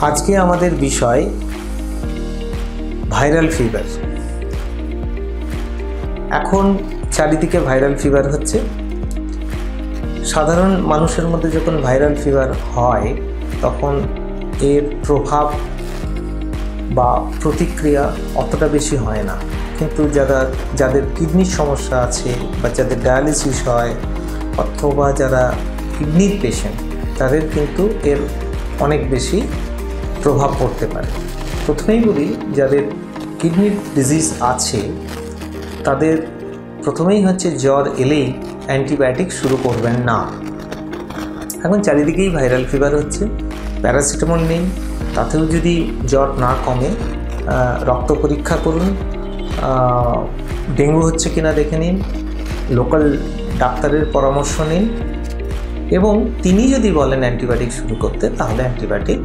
আজকে আমাদের বিষয় ভাইরাল ফিভার। এখন চারিদিকে ভাইরাল ফিভার হচ্ছে। সাধারণ মানুষের মধ্যে যখন ভাইরাল ফিভার হয় তখন এর প্রভাব বা প্রতিক্রিয়া অতটা বেশি হয় না, কিন্তু যাদের কিডনির সমস্যা আছে বা যাদের ডায়ালিসিস হয় অথবা যারা কিডনির পেশেন্ট তাদের কিন্তু এর অনেক বেশি প্রভাব পড়তে পারে। প্রথমেই বলি, যাদের কিডনির ডিজিজ আছে তাদের প্রথমেই হচ্ছে জ্বর এলেই অ্যান্টিবায়োটিক শুরু করবেন না। এখন চারিদিকেই ভাইরাল ফিভার হচ্ছে, প্যারাসিটামল নিন, তাতেও যদি জ্বর না কমে রক্ত পরীক্ষা করুন, ডেঙ্গু হচ্ছে কিনা দেখে নিন, লোকাল ডাক্তারের পরামর্শ নিন এবং তিনি যদি বলেন অ্যান্টিবায়োটিক শুরু করতে তাহলে অ্যান্টিবায়োটিক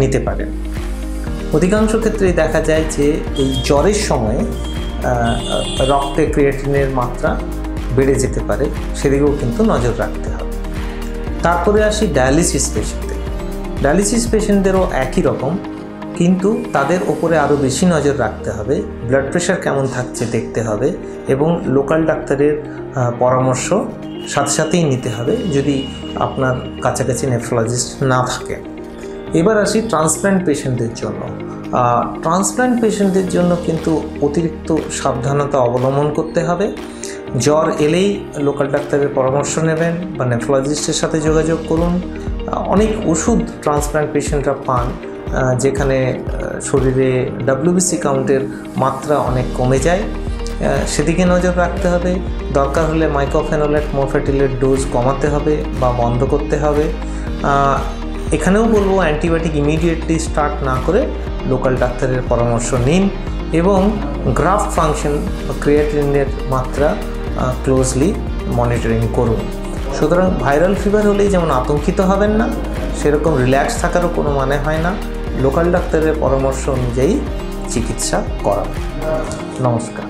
নিতে পারেন। অধিকাংশ ক্ষেত্রেই দেখা যায় যে এই জ্বরের সময় রক্তে ক্রিয়েটিনের মাত্রা বেড়ে যেতে পারে, সেদিকেও কিন্তু নজর রাখতে হবে। তারপরে আসি ডায়ালিসিস পেশেন্টদের। ডায়ালিসিস পেশেন্টদেরও একই রকম, কিন্তু তাদের ওপরে আরও বেশি নজর রাখতে হবে। ব্লাড প্রেশার কেমন থাকছে দেখতে হবে এবং লোকাল ডাক্তারের পরামর্শ সাথে সাথেই নিতে হবে যদি আপনার কাছাকাছি নেফ্রোলজিস্ট না থাকে। এবার আসি ট্রান্সপ্ল্যান্ট পেশেন্টদের জন্য। ট্রান্সপ্ল্যান্ট পেশেন্টদের জন্য কিন্তু অতিরিক্ত সাবধানতা অবলম্বন করতে হবে। জ্বর এলেই লোকাল ডাক্তারের পরামর্শ নেবেন বা নেফ্রোলজিস্টের সাথে যোগাযোগ করুন। অনেক ওষুধ ট্রান্সপ্ল্যান্ট পেশেন্টরা পান যেখানে শরীরে WBC কাউন্টের মাত্রা অনেক কমে যায়, সেদিকে নজর রাখতে হবে। দরকার হলে মাইক্রোফেনোলেট, মরফেটিলের ডোজ কমাতে হবে বা বন্ধ করতে হবে। এখানেও বলবো অ্যান্টিবায়োটিক ইমিডিয়েটলি স্টার্ট না করে লোকাল ডাক্তারের পরামর্শ নিন এবং গ্রাফট ফাংশন বা ক্রিয়েটিনের মাত্রা ক্লোজলি মনিটরিং করুন। সুতরাং ভাইরাল ফিভার হলেই যেমন আতঙ্কিত হবেন না, সেরকম রিল্যাক্স থাকারও কোনো মানে হয় না। লোকাল ডাক্তারের পরামর্শ অনুযায়ী চিকিৎসা করা। নমস্কার।